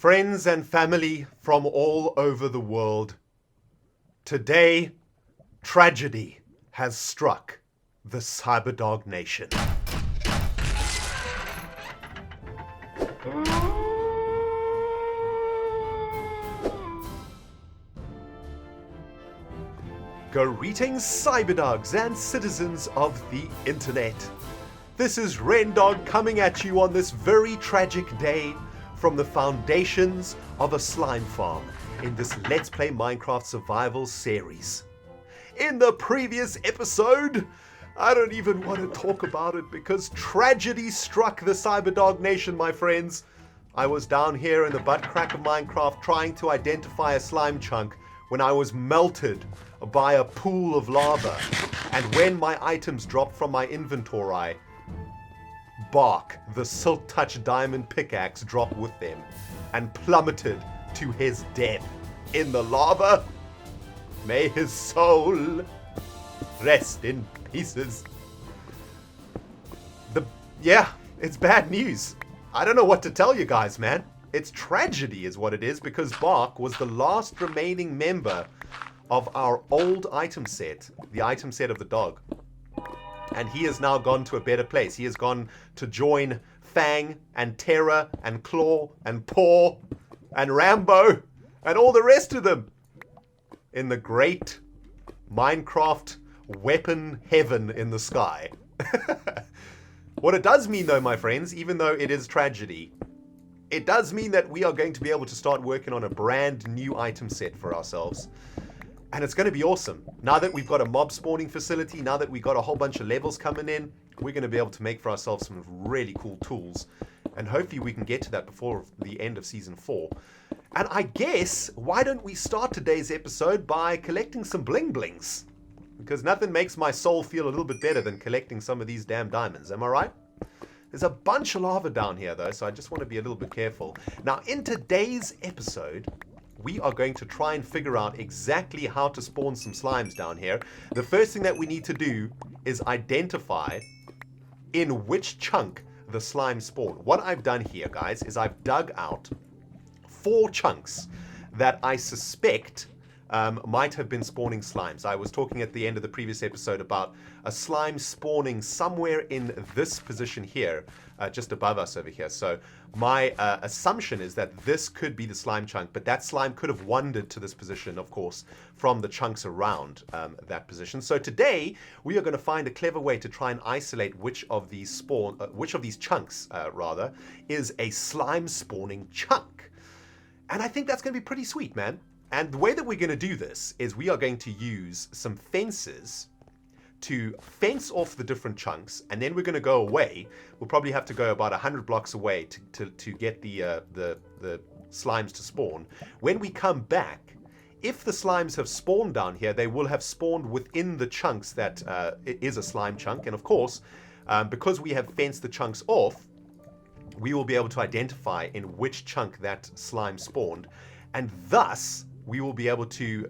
Friends and family from all over the world, today, tragedy has struck the Cyberdog Nation. Greetings, Cyberdogs and citizens of the internet. This is RENDOG coming at you on this very tragic day from the foundations of a slime farm in this Let's Play Minecraft Survival series. In the previous episode, I don't even want to talk about it because tragedy struck the Cyberdog Nation, my friends. I was down here in the butt crack of Minecraft trying to identify a slime chunk when I was melted by a pool of lava. And when my items dropped from my inventory, Bark, the Silk Touch diamond pickaxe, dropped with them and plummeted to his death in the lava. May his soul rest in pieces. It's bad news. I don't know what to tell you guys, man. It's tragedy is what it is, because Bark was the last remaining member of our old item set, the item set of the dog. And he has now gone to a better place. He has gone to join Fang and Terra and Claw and Paw and Rambo and all the rest of them in the great Minecraft weapon heaven in the sky. What it does mean though, my friends, even though it is tragedy, it does mean that we are going to be able to start working on a brand new item set for ourselves. And it's going to be awesome. Now that we've got a mob spawning facility, now that we've got a whole bunch of levels coming in, we're going to be able to make for ourselves some really cool tools. And hopefully we can get to that before the end of Season 4. And I guess, why don't we start today's episode by collecting some bling blings? Because nothing makes my soul feel a little bit better than collecting some of these damn diamonds, am I right? There's a bunch of lava down here though, so I just want to be a little bit careful. Now in today's episode, we are going to try and figure out exactly how to spawn some slimes down here. The first thing that we need to do is identify in which chunk the slimes spawn. What I've done here, guys, is I've dug out 4 chunks that I suspect might have been spawning slimes. I was talking at the end of the previous episode about a slime spawning somewhere in this position here, just above us over here. So my assumption is that this could be the slime chunk, but that slime could have wandered to this position, of course, from the chunks around that position. So today we are going to find a clever way to try and isolate which of these chunks is a slime spawning chunk. And I think that's going to be pretty sweet, man. And the way that we're going to do this is we are going to use some fences to fence off the different chunks, and then we're going to go away. We'll probably have to go about 100 blocks away to get the slimes to spawn. When we come back, if the slimes have spawned down here, they will have spawned within the chunks that is a slime chunk. And of course, because we have fenced the chunks off, we will be able to identify in which chunk that slime spawned, and thus we will be able to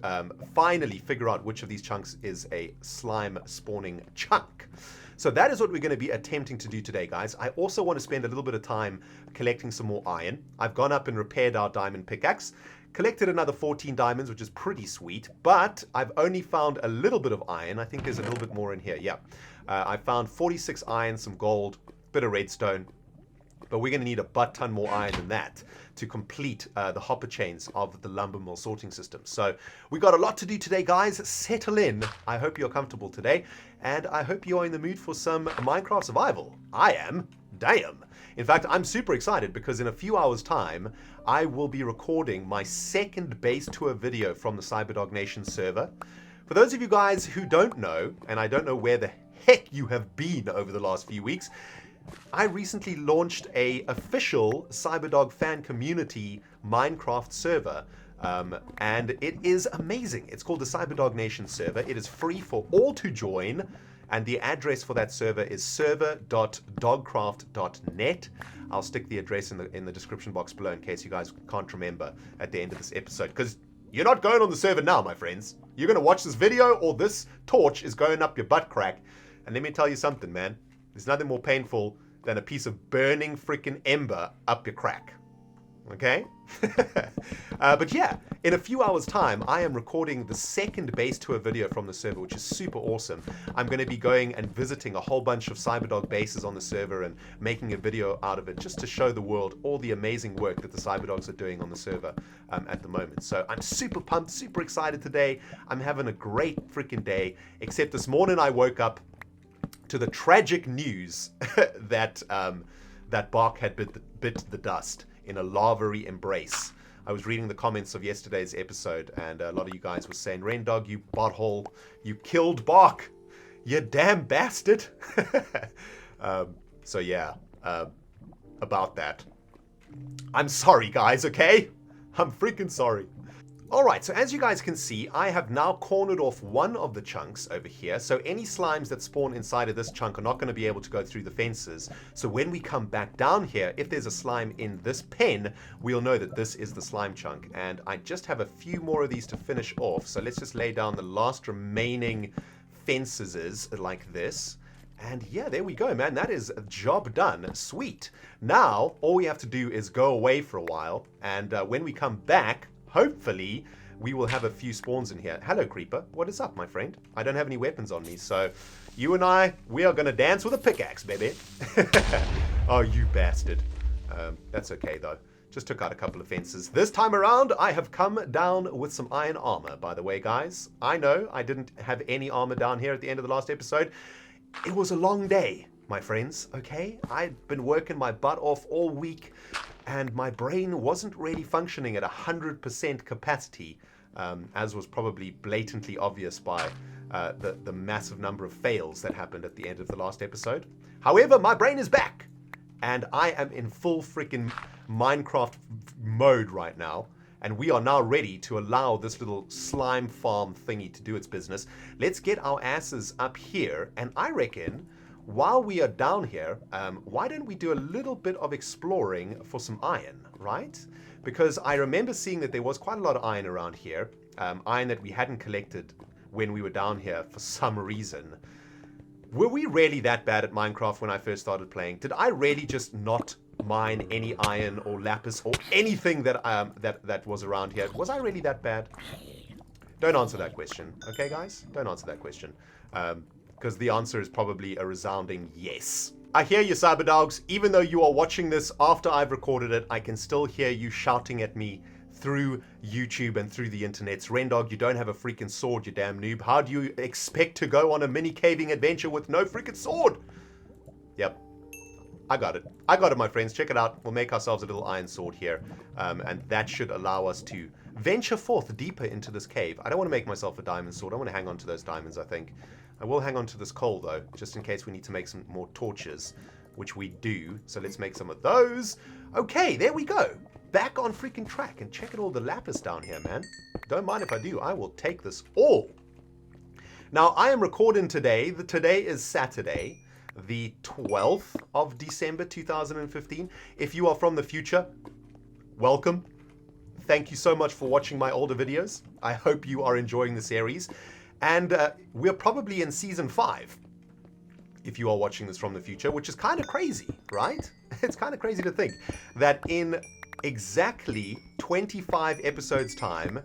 finally figure out which of these chunks is a slime spawning chunk. So that is what we're going to be attempting to do today, guys. I also want to spend a little bit of time collecting some more iron. I've gone up and repaired our diamond pickaxe, collected another 14 diamonds, which is pretty sweet, but I've only found a little bit of iron. I think there's a little bit more in here. Yeah, I found 46 iron, some gold, bit of redstone. But we're going to need a butt ton more iron than that to complete the hopper chains of the lumber mill sorting system. So we got a lot to do today, guys. Settle in. I hope you're comfortable today, and I hope you're in the mood for some Minecraft survival. I am. Damn. In fact, I'm super excited because in a few hours' time, I will be recording my second base tour video from the Cyberdog Nation server. For those of you guys who don't know, and I don't know where the heck you have been over the last few weeks, I recently launched a official Cyberdog fan community Minecraft server, and it is amazing. It's called the Cyberdog Nation server. It is free for all to join, and the address for that server is server.dogcraft.net. I'll stick the address in the description box below in case you guys can't remember at the end of this episode, because you're not going on the server now, my friends. You're going to watch this video, or this torch is going up your butt crack, and let me tell you something, man. There's nothing more painful than a piece of burning freaking ember up your crack. okay? But yeah, in a few hours' time, I am recording the second base tour video from the server, which is super awesome. I'm going to be going and visiting a whole bunch of Cyberdog bases on the server and making a video out of it just to show the world all the amazing work that the Cyberdogs are doing on the server at the moment. So I'm super pumped, super excited today. I'm having a great freaking day, except this morning I woke up to the tragic news that that Bark had bit the dust in a lava-y embrace. I was reading the comments of yesterday's episode, and a lot of you guys were saying, "Rendog, you butthole, you killed Bark, you damn bastard." So yeah, about that. I'm sorry, guys, okay? I'm freaking sorry. Alright, so as you guys can see, I have now cornered off one of the chunks over here, so any slimes that spawn inside of this chunk are not going to be able to go through the fences. So when we come back down here, if there's a slime in this pen, we'll know that this is the slime chunk. And I just have a few more of these to finish off, so let's just lay down the last remaining fences like this. And yeah, there we go, man. That is a job done. Sweet. Now, all we have to do is go away for a while, and when we come back, hopefully, we will have a few spawns in here. Hello, Creeper. What is up, my friend? I don't have any weapons on me, so you and I, we are going to dance with a pickaxe, baby. Oh, you bastard. That's okay, though. Just took out a couple of fences. This time around, I have come down with some iron armor, by the way, guys. I know I didn't have any armor down here at the end of the last episode. It was a long day, my friends, okay? I'd been working my butt off all week, and my brain wasn't really functioning at 100% capacity, as was probably blatantly obvious by the massive number of fails that happened at the end of the last episode. However, my brain is back, and I am in full freaking Minecraft mode right now, and we are now ready to allow this little slime farm thingy to do its business. Let's get our asses up here, and I reckon while we are down here, why don't we do a little bit of exploring for some iron, right? Because I remember seeing that there was quite a lot of iron around here, iron that we hadn't collected when we were down here for some reason. Were we really that bad at Minecraft when I first started playing? Did I really just not mine any iron or lapis or anything that that was around here? Was I really that bad? Don't answer that question, okay, guys? Don't answer that question. Because the answer is probably a resounding yes. I hear you, Cyberdogs. Even though you are watching this after I've recorded it, I can still hear you shouting at me through YouTube and through the internets. Rendog, you don't have a freaking sword, you damn noob. How do you expect to go on a mini caving adventure with no freaking sword? Yep. I got it. I got it, my friends. Check it out. We'll make ourselves a little iron sword here. And that should allow us to venture forth deeper into this cave. I don't want to make myself a diamond sword. I want to hang on to those diamonds, I think. I will hang on to this coal, though, just in case we need to make some more torches, which we do. So let's make some of those. Okay, there we go. Back on freaking track. And check out all the lapis down here, man. Don't mind if I do. I will take this all. Now, I am recording today. Today is Saturday, the 12th of December 2015. If you are from the future, welcome. Thank you so much for watching my older videos. I hope you are enjoying the series. And we're probably in Season 5, if you are watching this from the future, which is kind of crazy, right? It's kind of crazy to think that in exactly 25 episodes' time,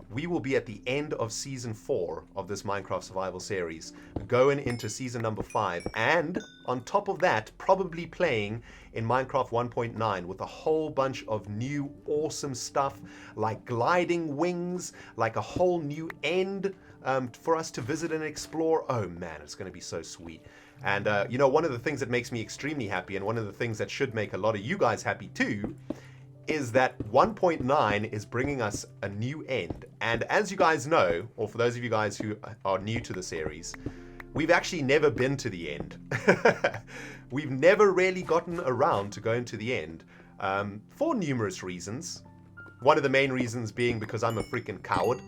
we will be at the end of Season 4 of this Minecraft Survival series, going into Season number 5, and on top of that, probably playing in Minecraft 1.9 with a whole bunch of new awesome stuff, like gliding wings, like a whole new end for us to visit and explore. Oh man, it's going to be so sweet. And you know, one of the things that makes me extremely happy, and one of the things that should make a lot of you guys happy too, is that 1.9 is bringing us a new end. And as you guys know, or for those of you guys who are new to the series, we've actually never been to the end. We've never really gotten around to going to the end for numerous reasons. One of the main reasons being because I'm a freaking coward,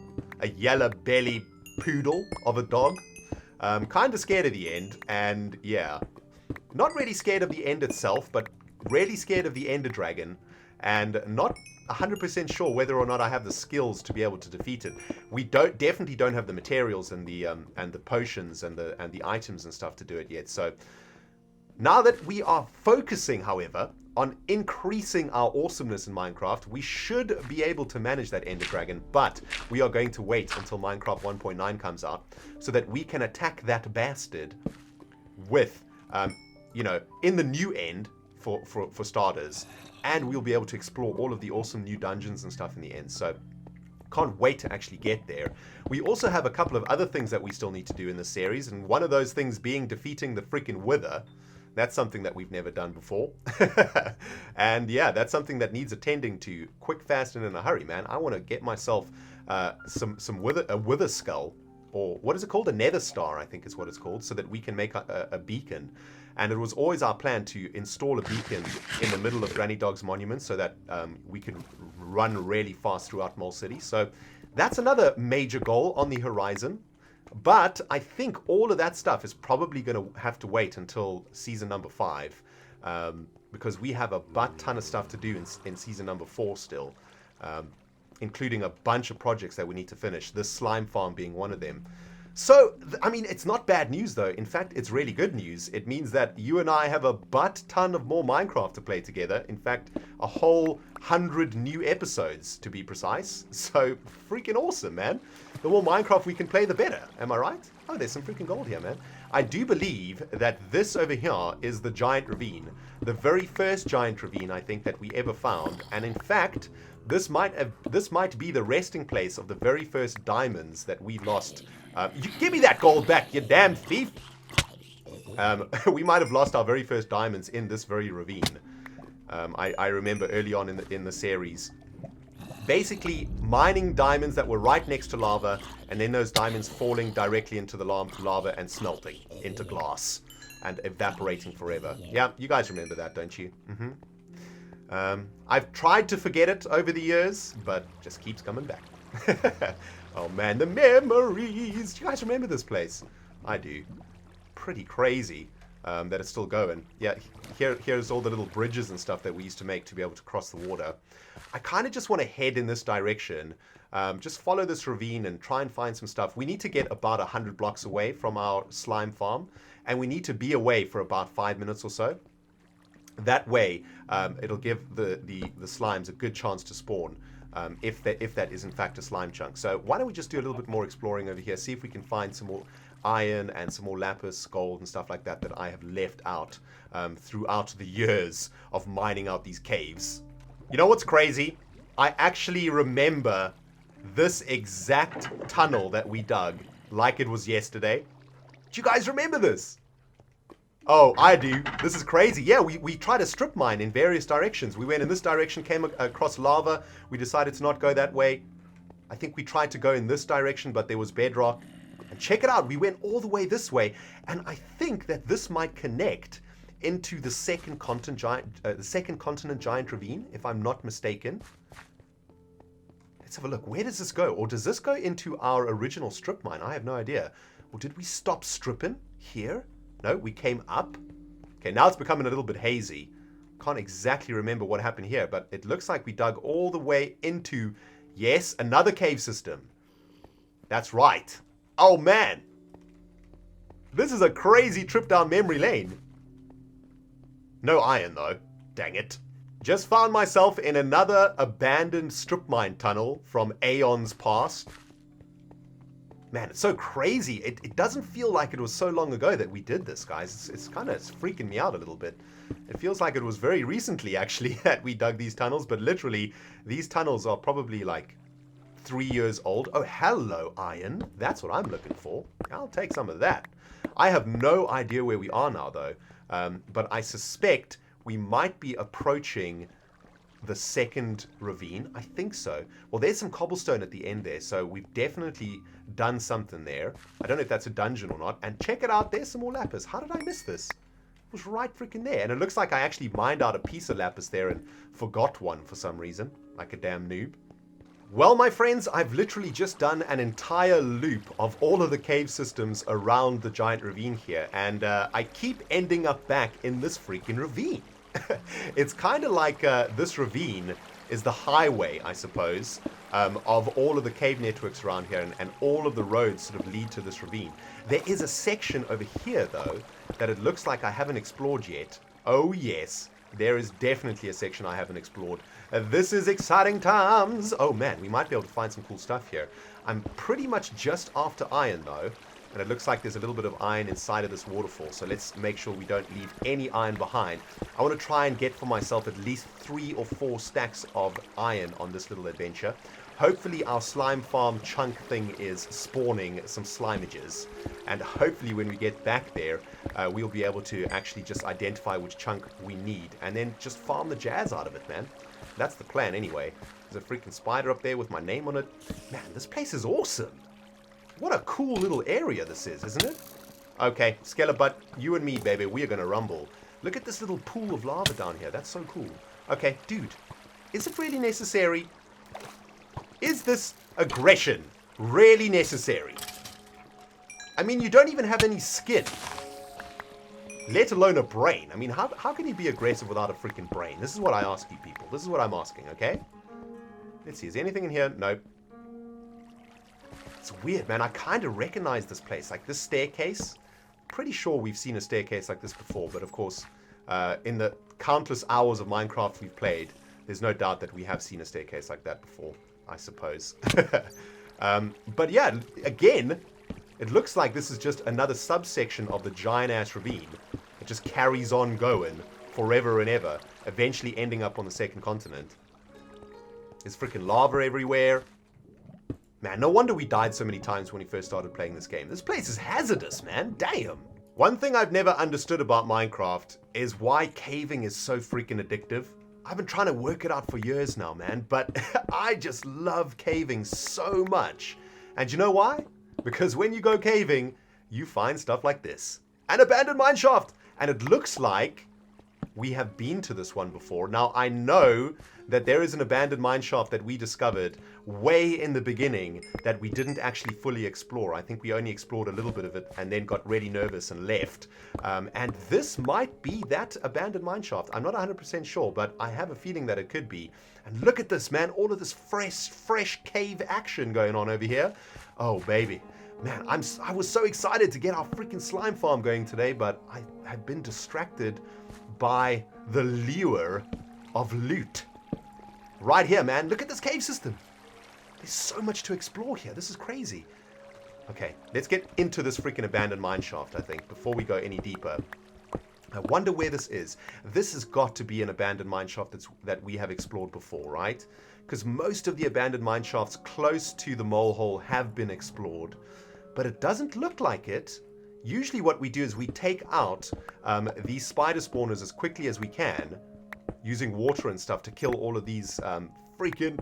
a yellow belly poodle of a dog. Kind of scared of the end, and yeah, not really scared of the end itself, but really scared of the Ender Dragon, and not 100% sure whether or not I have the skills to be able to defeat it. We definitely don't have the materials and the potions and the items and stuff to do it yet. So now that we are focusing, however, on increasing our awesomeness in Minecraft. We should be able to manage that Ender Dragon, but we are going to wait until Minecraft 1.9 comes out so that we can attack that bastard with, in the new end for starters, and we'll be able to explore all of the awesome new dungeons and stuff in the end. So can't wait to actually get there. We also have a couple of other things that we still need to do in this series, and one of those things being defeating the freaking Wither. That's something that we've never done before. And yeah, that's something that needs attending to quick, fast, and in a hurry, man. I want to get myself a Wither skull, or what is it called? A Nether Star, I think is what it's called, so that we can make a beacon. And it was always our plan to install a beacon in the middle of Granny Dog's monument so that we could run really fast throughout Mole City. So that's another major goal on the horizon. But I think all of that stuff is probably going to have to wait until season number 5, because we have a butt ton of stuff to do in season number 4 still, including a bunch of projects that we need to finish, this slime farm being one of them. So, I mean, it's not bad news, though. In fact, it's really good news. It means that you and I have a butt ton of more Minecraft to play together. In fact, a whole 100 new episodes, to be precise. So, freaking awesome, man. The more Minecraft we can play, the better. Am I right? Oh, there's some freaking gold here, man. I do believe that this over here is the giant ravine. The very first giant ravine, I think, that we ever found. And in fact, this might be the resting place of the very first diamonds that we lost. You give me that gold back, you damn thief! We might have lost our very first diamonds in this very ravine. I remember early on in the series, basically mining diamonds that were right next to lava, and then those diamonds falling directly into the lava and smelting into glass and evaporating forever. Yeah, you guys remember that, don't you? I've tried to forget it over the years, but it just keeps coming back. Oh man, the memories! Do you guys remember this place? I do. Pretty crazy that it's still going. Yeah, here's all the little bridges and stuff that we used to make to be able to cross the water. I kind of just want to head in this direction. Just follow this ravine and try and find some stuff. We need to get about 100 blocks away from our slime farm, and we need to be away for about 5 minutes or so. That way, it'll give the slimes a good chance to spawn. If that is in fact a slime chunk. So why don't we just do a little bit more exploring over here, see if we can find some more iron and some more lapis, gold and stuff like that that I have left out throughout the years of mining out these caves. You know what's crazy? I actually remember this exact tunnel that we dug like it was yesterday. Do you guys remember this? Oh, I do. This is crazy. Yeah, we tried to strip mine in various directions. We went in this direction, came across lava. We decided to not go that way. I think we tried to go in this direction, but there was bedrock. And check it out. We went all the way this way. And I think that this might connect into the second continent giant ravine, if I'm not mistaken. Let's have a look. Where does this go? Or does this go into our original strip mine? I have no idea. Or did we stop stripping here? No, we came up. Okay, now it's becoming a little bit hazy. Can't exactly remember what happened here, but it looks like we dug all the way into, yes, another cave system. That's right. Oh, man. This is a crazy trip down memory lane. No iron, though. Dang it. Just found myself in another abandoned strip mine tunnel from aeons past. Man, it's so crazy. It doesn't feel like it was so long ago that we did this, guys. It's kind of freaking me out a little bit. It feels like it was very recently, actually, that we dug these tunnels. But literally, these tunnels are probably like 3 years old. Oh, hello, iron. That's what I'm looking for. I'll take some of that. I have no idea where we are now, though. But I suspect we might be approaching the second ravine. I think so. Well, there's some cobblestone at the end there, so we've definitely done something there. I don't know if that's a dungeon or not. And check it out, there's some more lapis. How did I miss this? It was right freaking there. And it looks like I actually mined out a piece of lapis there and forgot one for some reason, like a damn noob. Well, my friends, I've literally just done an entire loop of all of the cave systems around the giant ravine here, and I keep ending up back in this freaking ravine. It's kind of like this ravine is the highway, I suppose, of all of the cave networks around here, and all of the roads sort of lead to this ravine. There is a section over here, though, that it looks like I haven't explored yet. Oh, yes. there is definitely a section I haven't explored. This is exciting times. Oh man, we might be able to find some cool stuff here. I'm pretty much just after iron though, and it looks like there's a little bit of iron inside of this waterfall, so let's make sure we don't leave any iron behind. I want to try and get for myself at least 3 or 4 stacks of iron on this little adventure. Hopefully our slime farm chunk thing is spawning some slimages, and hopefully when we get back there, we'll be able to actually just identify which chunk we need, and then just farm the jazz out of it, man. That's the plan anyway. There's a freaking spider up there with my name on it. Man, this place is awesome. What a cool little area this is, isn't it? Okay, Skelebutt, you and me, baby, we are gonna rumble. Look at this little pool of lava down here. That's so cool. Okay, dude, is it really necessary? Is this aggression really necessary? I mean, you don't even have any skin, let alone a brain. I mean, how can you be aggressive without a freaking brain? This is what I ask you people. This is what I'm asking, okay? Let's see, is there anything in here? Nope. It's weird, man. I kind of recognize this place. Like this staircase. Pretty sure we've seen a staircase like this before, but of course, in the countless hours of Minecraft we've played, there's no doubt that we have seen a staircase like that before, I suppose. But yeah, again, it looks like this is just another subsection of the giant-ass ravine. It just carries on going forever and ever, eventually ending up on the second continent. There's freaking lava everywhere. Man, no wonder we died so many times when we first started playing this game. This place is hazardous, man. Damn. One thing I've never understood about Minecraft is why caving is so freaking addictive. I've been trying to work it out for years now, man, but I just love caving so much. And you know why? Because when you go caving, you find stuff like this. An abandoned mineshaft! And it looks like we have been to this one before. Now, I know that there is an abandoned mineshaft that we discovered way in the beginning that we didn't actually fully explore. I think we only explored a little bit of it and then got really nervous and left. And this might be that abandoned mineshaft. I'm not 100% sure, but I have a feeling that it could be. And look at this, man. All of this fresh cave action going on over here. Oh, baby. Man, I was so excited to get our freaking slime farm going today, but I have been distracted by the lure of loot. Right here, man. Look at this cave system. There's so much to explore here. This is crazy. Okay, let's get into this freaking abandoned mineshaft, I think, before we go any deeper. I wonder where this is. This has got to be an abandoned mineshaft that we have explored before, right? Because most of the abandoned mineshafts close to the mole hole have been explored, but it doesn't look like it. Usually what we do is we take out these spider spawners as quickly as we can, using water and stuff to kill all of these freaking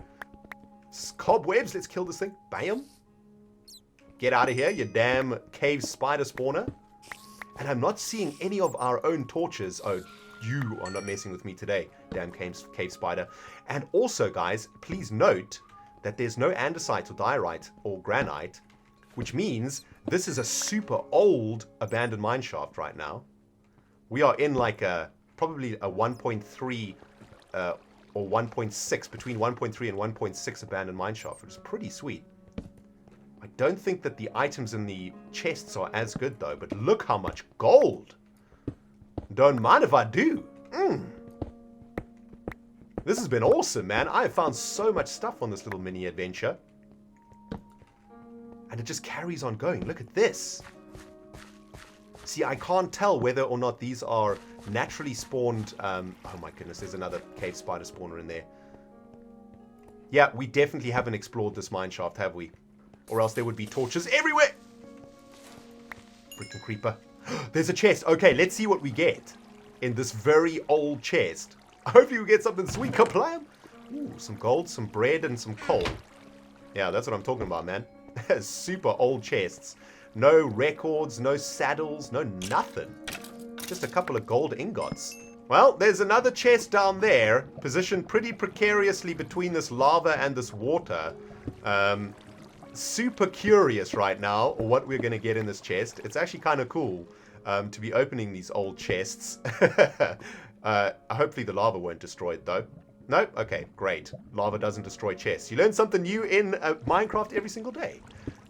cobwebs. Let's kill this thing. Bam. Get out of here, you damn cave spider spawner. And I'm not seeing any of our own torches. Oh, you are not messing with me today, damn cave spider. And also, guys, please note that there's no andesite or diorite or granite, which means this is a super old abandoned mineshaft right now. We are in like probably a 1.3 or 1.6, between 1.3 and 1.6 abandoned mineshaft, which is pretty sweet. I don't think that the items in the chests are as good though, but look how much gold. Don't mind if I do. This has been awesome, man. I have found so much stuff on this little mini adventure. And it just carries on going. Look at this. See, I can't tell whether or not these are naturally spawned. Oh my goodness, there's another cave spider spawner in there. Yeah, we definitely haven't explored this mineshaft, have we? Or else there would be torches everywhere. Freaking creeper. There's a chest. Okay, let's see what we get in this very old chest. Hopefully we get something sweet. Kaplam! Ooh, some gold, some bread, and some coal. Yeah, that's what I'm talking about, man. Super old chests. No records, no saddles, no nothing. Just a couple of gold ingots. Well, there's another chest down there, positioned pretty precariously between this lava and this water. Super curious right now what we're going to get in this chest. It's actually kind of cool to be opening these old chests. Hopefully the lava won't destroy it though. No? Okay, great. Lava doesn't destroy chests. You learn something new in Minecraft every single day.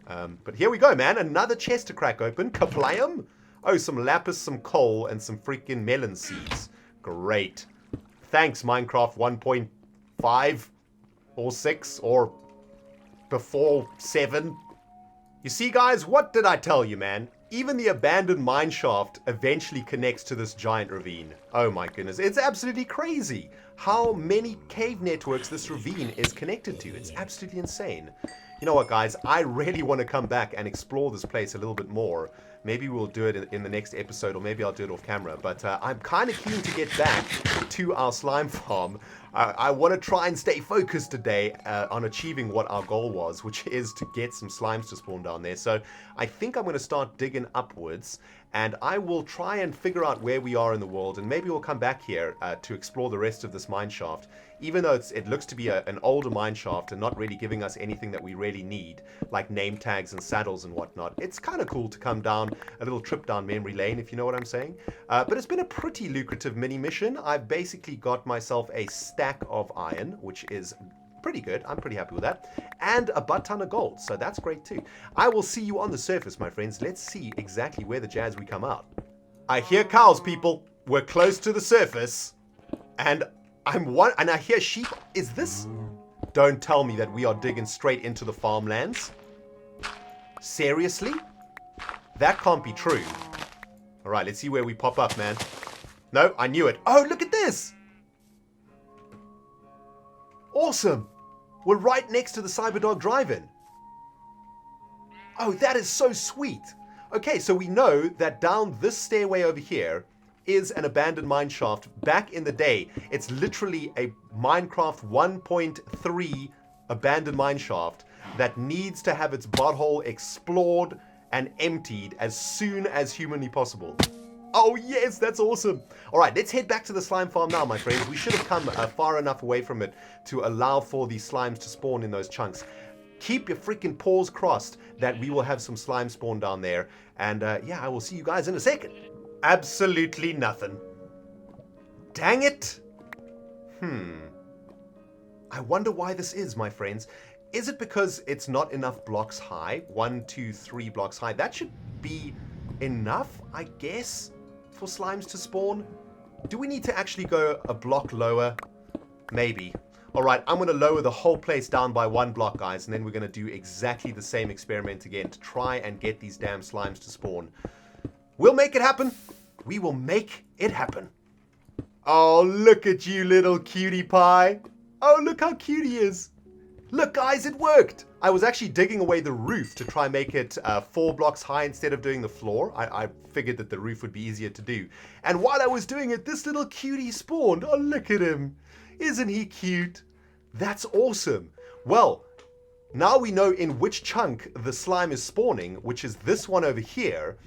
But here we go, man. Another chest to crack open. Kaplam! Oh, some lapis, some coal, and some freaking melon seeds. Great. Thanks, Minecraft 1.5 or 6 or before 7. You see, guys, what did I tell you, man? Even the abandoned mineshaft eventually connects to this giant ravine. Oh my goodness, it's absolutely crazy how many cave networks this ravine is connected to. It's absolutely insane. You know what, guys? I really want to come back and explore this place a little bit more. Maybe we'll do it in the next episode, or maybe I'll do it off camera. But I'm kind of keen to get back to our slime farm. I want to try and stay focused today on achieving what our goal was, which is to get some slimes to spawn down there. So I think I'm going to start digging upwards, and I will try and figure out where we are in the world, and maybe we'll come back here to explore the rest of this mine shaft. Even though it looks to be an older mine shaft and not really giving us anything that we really need, like name tags and saddles and whatnot, it's kind of cool to come down a little trip down memory lane, if you know what I'm saying. But it's been a pretty lucrative mini mission. I've basically got myself a stack of iron, which is pretty good. I'm pretty happy with that. And a butt ton of gold, so that's great too. I will see you on the surface, my friends. Let's see exactly where the jazz we come out. I hear cows, people. We're close to the surface. And I hear sheep. Is this? Don't tell me that we are digging straight into the farmlands. Seriously? That can't be true. All right, let's see where we pop up, man. No, I knew it. Oh, look at this. Awesome. We're right next to the Cyberdog drive-in. Oh, that is so sweet. Okay, so we know that down this stairway over here is an abandoned mine shaft. Back in the day, it's literally a Minecraft 1.3 abandoned mine shaft that needs to have its butthole explored and emptied as soon as humanly possible. Oh yes, that's awesome. All right, let's head back to the slime farm now, my friends. We should have come far enough away from it to allow for these slimes to spawn in those chunks. Keep your freaking paws crossed that we will have some slime spawn down there. And yeah, I will see you guys in a second. Absolutely nothing. Dang it. I wonder why this is, my friends. Is it because it's not enough blocks high? 1, 2, 3 blocks high. That should be enough, I guess, for slimes to spawn. Do we need to actually go a block lower? Maybe. All right, I'm going to lower the whole place down by 1 block, guys, and then we're going to do exactly the same experiment again to try and get these damn slimes to spawn. We'll make it happen. We will make it happen. Oh, look at you, little cutie pie. Oh, look how cute he is. Look, guys, it worked. I was actually digging away the roof to try and make it 4 blocks high instead of doing the floor. I figured that the roof would be easier to do. And while I was doing it, this little cutie spawned. Oh, look at him. Isn't he cute? That's awesome. Well, now we know in which chunk the slime is spawning, which is this one over here.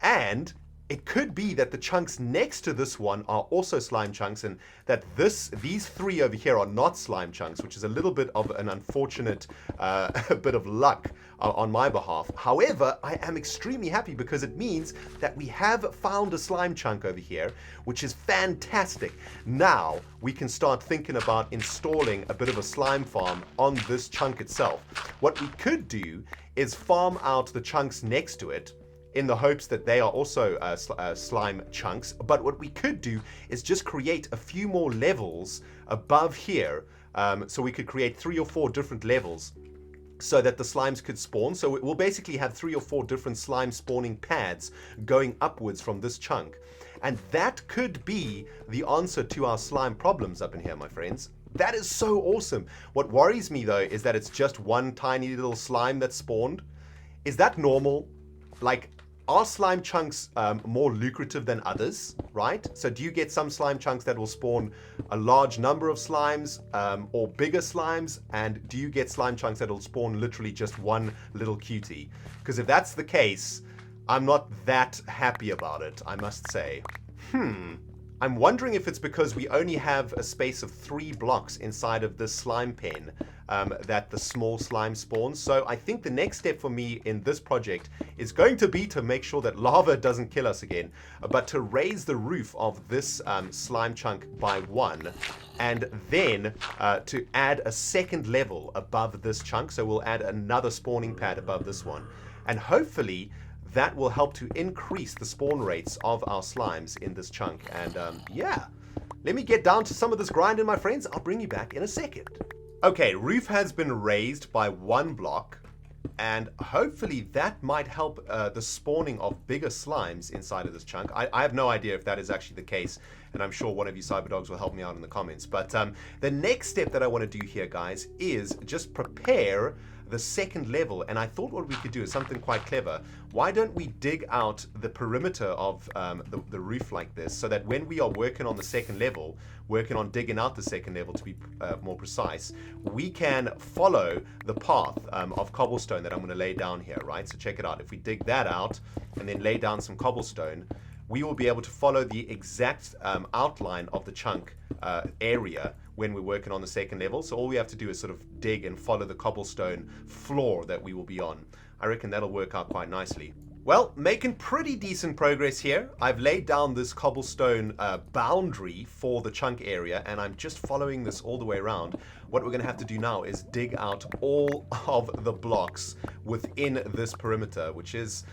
And it could be that the chunks next to this one are also slime chunks, and that these 3 over here are not slime chunks, which is a little bit of an unfortunate bit of luck on my behalf. However, I am extremely happy because it means that we have found a slime chunk over here, which is fantastic. Now we can start thinking about installing a bit of a slime farm on this chunk itself. What we could do is farm out the chunks next to it, in the hopes that they are also slime chunks. But what we could do is just create a few more levels above here. So we could create 3 or 4 different levels so that the slimes could spawn. So we'll basically have 3 or 4 different slime spawning pads going upwards from this chunk. And that could be the answer to our slime problems up in here, my friends. That is so awesome. What worries me, though, is that it's just one tiny little slime that spawned. Is that normal? Like, are slime chunks more lucrative than others, right? So do you get some slime chunks that will spawn a large number of slimes or bigger slimes? And do you get slime chunks that will spawn literally just one little cutie? Because if that's the case, I'm not that happy about it, I must say. I'm wondering if it's because we only have a space of 3 blocks inside of this slime pen that the small slime spawns. So I think the next step for me in this project is going to be to make sure that lava doesn't kill us again, but to raise the roof of this slime chunk by 1, and then to add a second level above this chunk. So we'll add another spawning pad above this one, and hopefully that will help to increase the spawn rates of our slimes in this chunk. And yeah, let me get down to some of this grinding, my friends. I'll bring you back in a second. Okay, roof has been raised by 1 block, and hopefully that might help the spawning of bigger slimes inside of this chunk. I have no idea if that is actually the case, and I'm sure one of you cyberdogs will help me out in the comments. But the next step that I want to do here, guys, is just prepare the second level. And I thought what we could do is something quite clever. Why don't we dig out the perimeter of the roof like this, so that when we are working on the second level, working on digging out the second level to be more precise, we can follow the path of cobblestone that I'm going to lay down here, right? So check it out. If we dig that out and then lay down some cobblestone, we will be able to follow the exact outline of the chunk area when we're working on the second level. So all we have to do is sort of dig and follow the cobblestone floor that we will be on. I reckon that'll work out quite nicely. Well, making pretty decent progress here. I've laid down this cobblestone boundary for the chunk area, and I'm just following this all the way around. What we're going to have to do now is dig out all of the blocks within this perimeter, which is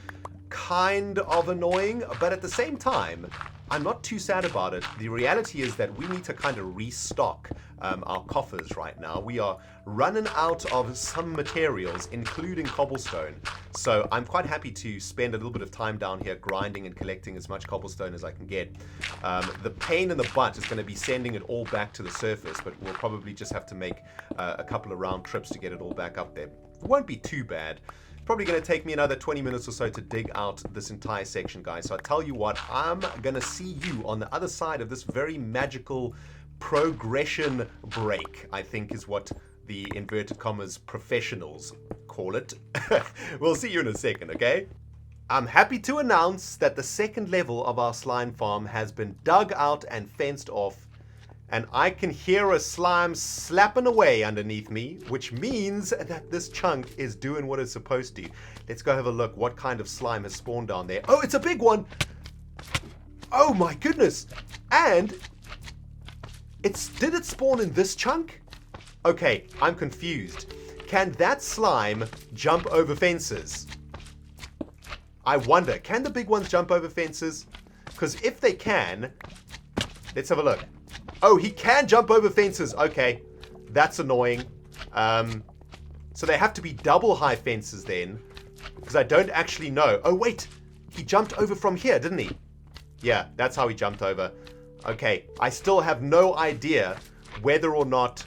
kind of annoying, but at the same time, I'm not too sad about it. The reality is that we need to kind of restock our coffers right now. We are running out of some materials, including cobblestone. So I'm quite happy to spend a little bit of time down here grinding and collecting as much cobblestone as I can get. The pain in the butt is going to be sending it all back to the surface, but we'll probably just have to make a couple of round trips to get it all back up there. It won't be too bad. Probably going to take me another 20 minutes or so to dig out this entire section, guys. So I tell you what, I'm going to see you on the other side of this very magical progression break, I think is what the inverted commas professionals call it. We'll see you in a second, okay? I'm happy to announce that the second level of our slime farm has been dug out and fenced off. And I can hear a slime slapping away underneath me, which means that this chunk is doing what it's supposed to. Let's go have a look what kind of slime has spawned down there. Oh, it's a big one! Oh my goodness! And did it spawn in this chunk? Okay, I'm confused. Can that slime jump over fences? I wonder, can the big ones jump over fences? Because if they can, let's have a look. Oh, he can jump over fences. Okay, that's annoying. So they have to be double high fences then, because I don't actually know. Oh, wait, he jumped over from here, didn't he? Yeah, that's how he jumped over. Okay, I still have no idea whether or not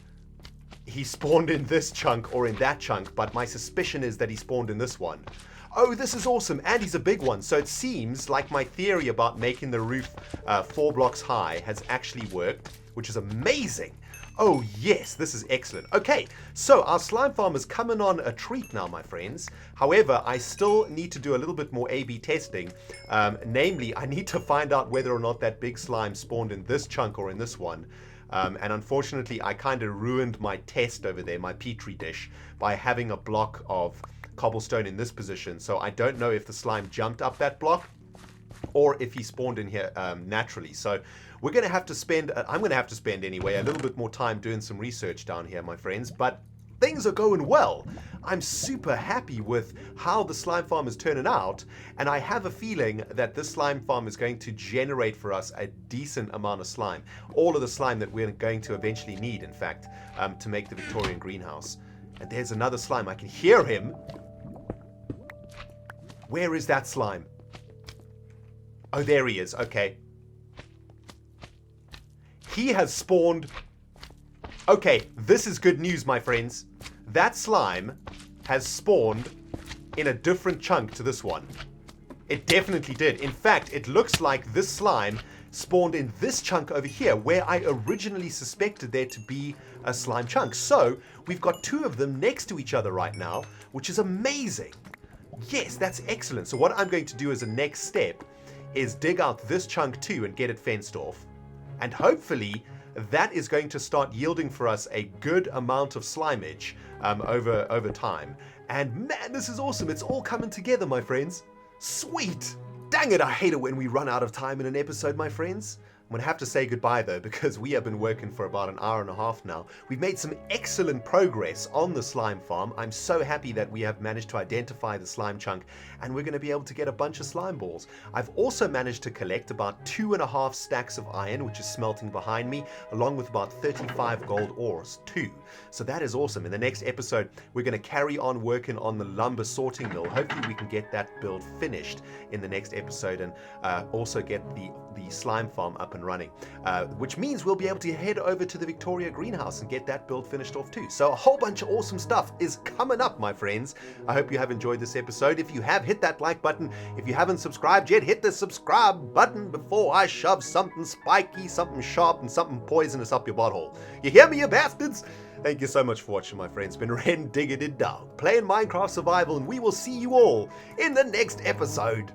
he spawned in this chunk or in that chunk, but my suspicion is that he spawned in this one. Oh, this is awesome, and he's a big one. So it seems like my theory about making the roof 4 blocks high has actually worked, which is amazing. Oh yes, this is excellent. Okay, so our slime farm is coming on a treat now, my friends. However, I still need to do a little bit more A/B testing. Namely, I need to find out whether or not that big slime spawned in this chunk or in this one. And unfortunately, I kind of ruined my test over there, my petri dish, by having a block of cobblestone in this position. So I don't know if the slime jumped up that block or if he spawned in here naturally. So we're going to have to spend, I'm going to have to spend anyway, a little bit more time doing some research down here, my friends. But things are going well. I'm super happy with how the slime farm is turning out, and I have a feeling that this slime farm is going to generate for us a decent amount of slime. All of the slime that we're going to eventually need, in fact, to make the Victorian greenhouse. And there's another slime. I can hear him. Where is that slime? Oh, there he is. Okay. He has spawned. Okay, this is good news, my friends. That slime has spawned in a different chunk to this one. It definitely did. In fact, it looks like this slime spawned in this chunk over here, where I originally suspected there to be a slime chunk. So we've got 2 of them next to each other right now, which is amazing. Yes, that's excellent. So what I'm going to do as a next step is dig out this chunk too and get it fenced off. And hopefully that is going to start yielding for us a good amount of slimeage over time. And man, this is awesome. It's all coming together, my friends. Sweet. Dang it, I hate it when we run out of time in an episode, my friends. I'm going to have to say goodbye though, because we have been working for about an hour and a half now. We've made some excellent progress on the slime farm. I'm so happy that we have managed to identify the slime chunk, and we're going to be able to get a bunch of slime balls. I've also managed to collect about 2.5 stacks of iron, which is smelting behind me, along with about 35 gold ores too. So that is awesome. In the next episode, we're going to carry on working on the lumber sorting mill. Hopefully we can get that build finished in the next episode, and also get the slime farm up and running, which means we'll be able to head over to the Victoria greenhouse and get that build finished off too. So a whole bunch of awesome stuff is coming up, my friends. I hope you have enjoyed this episode. If you have, hit that like button. If you haven't subscribed yet, hit the subscribe button before I shove something spiky, something sharp, and something poisonous up your butthole. You hear me, you bastards? Thank you so much for watching, my friends. It's been RENDOG'S, playing Minecraft Survival, and we will see you all in the next episode.